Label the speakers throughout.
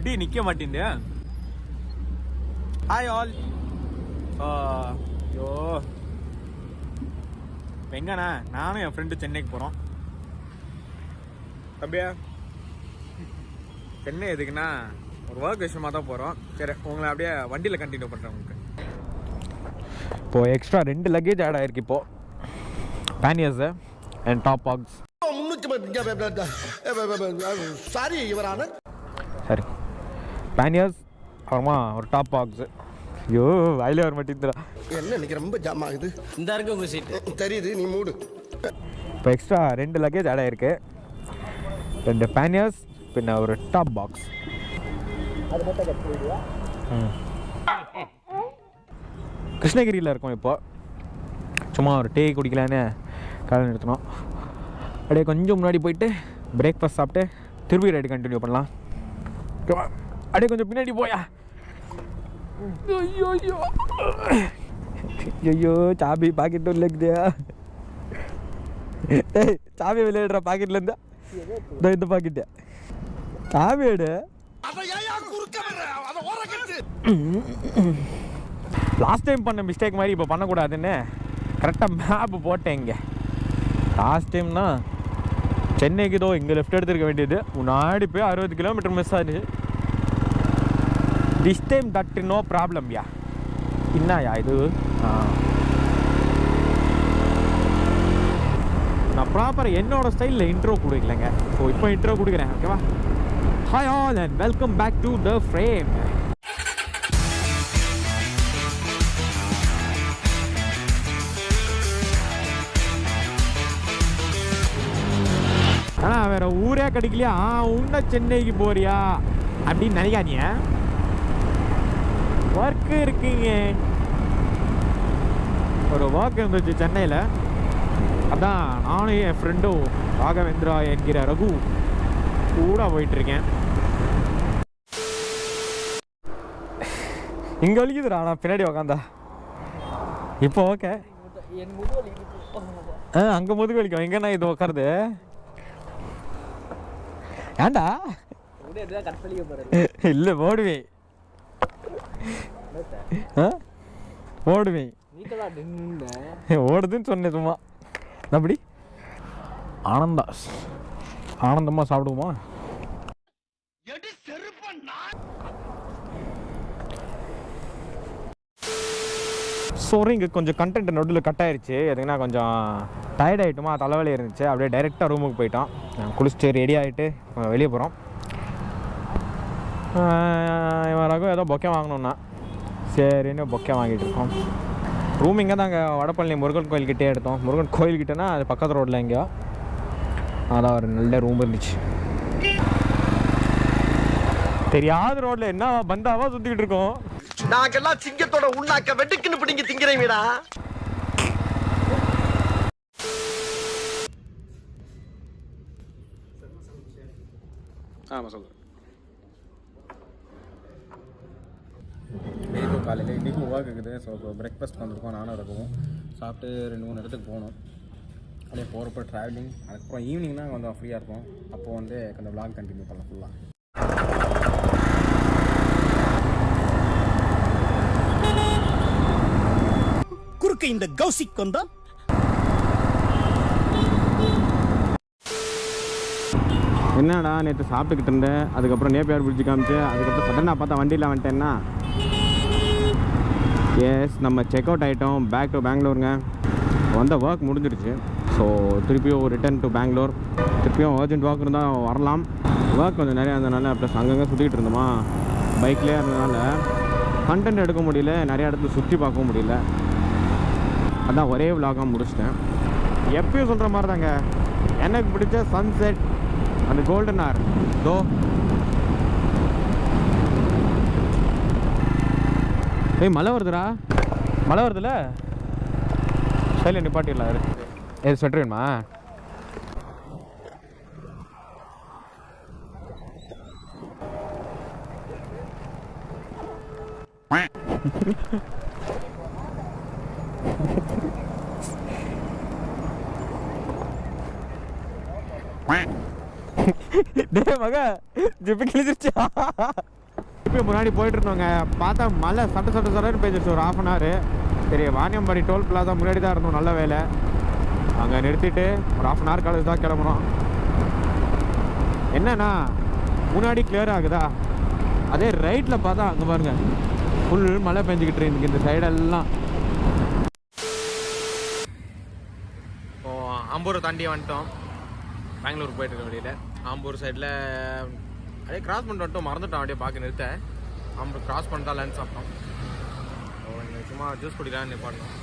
Speaker 1: வண்டி நிக்க மாட்டேன். Hi all. ஐயோ எங்கண்ணா நானும் என் ஃப்ரெண்டு சென்னைக்கு போகிறோம். அப்படியா சென்னை எதுக்குன்னா ஒரு ஒர்க் விஷயமாக தான் போகிறோம். சரி உங்களை அப்படியே வண்டியில் கண்டினியூ பண்ணுறேன். உங்களுக்கு இப்போது எக்ஸ்ட்ரா 2 லக்கேஜ் ஆட் ஆகிருக்கு. இப்போது பேனியர்ஸு அண்ட் டாப் பாக்ஸ்.
Speaker 2: சாரி யுவரான.
Speaker 1: சரி பேனியர்ஸ் அப்புறமா ஒரு டாப் பாக்ஸு. ஐயோ வாயிலே வர மாட்டேங்குதுடா.
Speaker 2: என்ன இன்னைக்கு ரொம்ப ஜாம் ஆகுது.
Speaker 3: இந்த இருக்கு உங்கள் சீட்டு
Speaker 2: தெரியுது, நீ மூடு.
Speaker 1: இப்போ எக்ஸ்ட்ரா 2 லக்கேஜ் ஆட் ஆகிருக்கு. 2 பேனியர்ஸ் பின்ன ஒரு டாப் பாக்ஸ். கிருஷ்ணகிரியில் இருக்கோம். இப்போ சும்மா ஒரு டீ குடிக்கலான்னு காலையில் நிறுத்தணும். அப்படியே கொஞ்சம் முன்னாடி போயிட்டு பிரேக்ஃபாஸ்ட் சாப்பிட்டு திருப்பி ரைடு கண்டினியூ பண்ணலாம். அப்படியே கொஞ்சம் பின்னாடி போயா. ஐயோ ஐயோ ஐயோ சாபி பாக்கெட்டும் இல்லைக்குதியா. ஏய் சாவி விளையாடுற பாக்கெட்லேருந்து இந்த பாக்கெட்டு சாவி எடு. லாஸ்ட் டைம் பண்ண மிஸ்டேக் மாதிரி இப்போ பண்ணக்கூடாதுன்னு கரெக்டாக மேப்பு போட்டேன். இங்கே லாஸ்ட் டைம்னா சென்னைக்கு இதோ இங்கே லெஃப்ட் எடுத்துருக்க வேண்டியது, முன்னாடி போய் 60 கிலோமீட்டர் மிஸ் ஆச்சு. This time that no problem யா. என்னயா இது? நான் ப்ராப்பராக என்னோட ஸ்டைலில் இன்ட்ரோ கொடுக்கலைங்க. ஸோ இப்போ இன்ட்ரோ கொடுக்குறேன். ஓகேவா? Hi all and welcome back to the frame. ஆனால் வேற ஊரே கிடைக்கலையா, உன்ன சென்னைக்கு போறியா அப்படின்னு நினைக்காதீங்க. ஒர்க்கு இருக்குங்க. ஒரு ஒர்க் இருந்துச்சு சென்னையில். அதான் நானும் என் ஃப்ரெண்டும் ராகவேந்திரா என்கிற ரகு கூட போயிட்டுருக்கேன். இங்கே வலிக்குதுடா நான் பின்னாடி உக்காந்தா. இப்போ ஓகே. அங்கே முதுகு வலிக்கும். எங்கன்னா இது உட்காருது. ஏண்டா இல்லை ஓடுவேன் ஓடுவேன் ஓடுதுன்னு சொன்னேன் சும்மா. அப்படி ஆனந்தமாக சாப்பிடுவோமா? சாரி இங்கே கொஞ்சம் கண்டென்ட் நடுவில் கட் ஆயிடுச்சு. எதுக்குன்னா கொஞ்சம் டயர்ட் ஆகிட்டுமா, தலைவலி இருந்துச்சு. அப்படியே டைரெக்டாக ரூமுக்கு போயிட்டோம். குளிச்சுட்டு ரெடி ஆகிட்டு வெளியே போகிறோம். இவன் ரகு ஏதோ பொக்கே வாங்கணுன்னா சரின்னு பொக்கே வாங்கிட்டு இருக்கோம். ரூம் இங்கே தான் அங்கே வடபழனி முருகன் கோயில்கிட்டே எடுத்தோம். முருகன் கோயில்கிட்டனா அது பக்கத்து ரோட்டில் எங்கேயோ அதான் ஒரு நல்ல ரூம் இருந்துச்சு. தெரியாத ரோட்டில் என்ன பந்தாவா சுற்றிக்கிட்டு இருக்கோம்.
Speaker 2: நாங்கெல்லாம் சிங்கத்தோட உண்ணாக்க வெட்டுக்குன்னு பிடிங்க திங்கிறீங்கடா.
Speaker 1: ஆமாம் சொல்லுங்கள். இப்போ காலையில் இன்றைக்கும் ஒர்க் இருக்குது. ஸோ இப்போ பிரேக்ஃபாஸ்ட் வந்துருக்கோம். நானும் இருக்கும் சாப்பிட்டு 2-3 இடத்துக்கு போகணும். அப்படியே போகிறப்போ ட்ராவலிங். அதுக்கப்புறம் ஈவினிங் தான் கொஞ்சம் ஃப்ரீயாக இருக்கும். அப்போது வந்து கொஞ்சம் விளாக் கண்டினியூ பண்ணலாம் ஃபுல்லாக.
Speaker 2: குறுக்க இந்த கௌசிக் வந்தா
Speaker 1: என்னடா நேற்று சாப்பிட்டுக்கிட்டு இருந்தேன். அதுக்கப்புறம் நேப்பியார் பிடிச்சி காமிச்சு அதுக்கப்புறம் சடனாக பார்த்தா வண்டியில் வந்துட்டேன்னா எஸ் நம்ம செக் அவுட் ஆகிட்டோம். பேக் டு பெங்களூருங்க. வந்த ஒர்க் முடிஞ்சிருச்சு. ஸோ திருப்பியும் ரிட்டர்ன் டு பெங்களூர். திருப்பியும் அர்ஜென்ட் ஒர்க் இருந்தால் வரலாம். ஒர்க் கொஞ்சம் நிறையா இருந்ததுனால ப்ளஸ் அங்கங்கே சுற்றிக்கிட்டு இருந்தோமா, பைக்லேயே இருந்ததுனால கண்டென்ட் எடுக்க முடியல, நிறையா இடத்துல சுற்றி பார்க்கவும் முடியல. அதான் ஒரே விலாகாக முடிச்சிட்டேன். எப்பயும் சொல்கிற மாதிரி தாங்க, எனக்கு பிடிச்ச சன்செட் அந்த கோல்டன் ஆர் தோ. ஏய் மழை வருதுடா, மழை வருதுல்ல. சைடில் நிப்பாட்டிடலாம். எது ஸ்வெட்டர் வேணுமா? டேய் மக ஜிப்பு கிழிச்சிருச்சா? இப்போ முன்னாடி போயிட்டு இருந்தோங்க, பார்த்தா மழை சட்டன்னு பெய்ஞ்சிருச்சு ஒரு 1/2 hour. சரி, வாணியம்பாடி டோல் பிளாசா முன்னாடி தான் இருந்தோம், நல்ல வேலை. அங்கே நிறுத்திட்டு ஒரு 1/2 hour கழிச்சு தான் கிளம்புறோம். என்னன்னா முன்னாடி கிளியர் ஆகுதா, அதே ரைட்டில் பார்த்தா அங்கே பாருங்க ஃபுல் மழை பெஞ்சிக்கிட்டு இருக்கு இந்த சைடெல்லாம். இப்போ ஆம்பூரை தாண்டி வந்துட்டோம், பெங்களூருக்கு போயிட்டு இருக்க வழியில். ஆம்பூர் சைடில் அப்படியே கிராஸ் பண்ணிட்டு வந்துட்டோம், மறந்துட்டோம் அப்படியே பார்க்க நிறுத்த. ஆம்பூர் கிராஸ் பண்ணிட்டு தான் லன்ச் சாப்பிட்டோம். ஸோ இங்கே சும்மா ஜூஸ் குடிக்கலான்னு நிப்பாட்டோம்.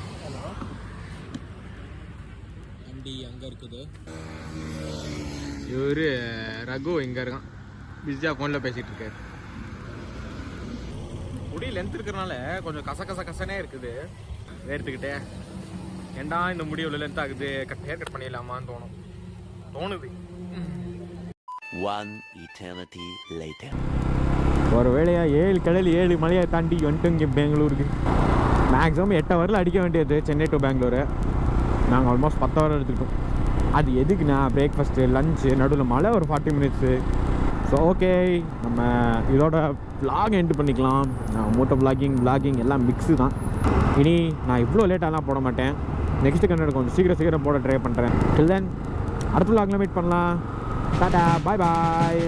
Speaker 1: வண்டி அங்கே இருக்குது, இவர் ரகு இங்கே இருக்கான், பிஸியாக ஃபோனில் பேசிகிட்டு இருக்காரு. முடி லென்த் இருக்கிறனால கொஞ்சம் கசனே இருக்குது, வேர்த்துக்கிட்டே. ஏண்டா இந்த முடி இவ்வளோ லென்த் ஆகுது, ஹேர் கட் பண்ணிடலாமான்னு தோணுது.
Speaker 3: One eternity later.
Speaker 1: ஒரு வேளையாக 7 கடல் 7 மலையை தாண்டி வந்துட்டோம் இங்கே பெங்களூருக்கு. மேக்ஸிமம் 8 hours அடிக்க வேண்டியது சென்னை டு பெங்களூரு. நாங்கள் ஆல்மோஸ்ட் 10 hours எடுத்துக்கிட்டோம். அது எதுக்குண்ணா, பிரேக்ஃபாஸ்ட்டு லஞ்சு நடுவில் மழை ஒரு 40 minutes. ஸோ ஓகே, நம்ம இதோட vlog எண்ட் பண்ணிக்கலாம். மோட்டோ vlogging எல்லாம் மிக்ஸு தான். இனி நான் இவ்வளோ லேட்டாலாம் போட மாட்டேன். நெக்ஸ்ட்டு கண்டென்ட் கொஞ்சம் சீக்கிரம் போட ட்ரை பண்ணுறேன். டில் தென் அடுத்த vlogல மீட் பண்ணலாம். டாடா, பாய் பாய்.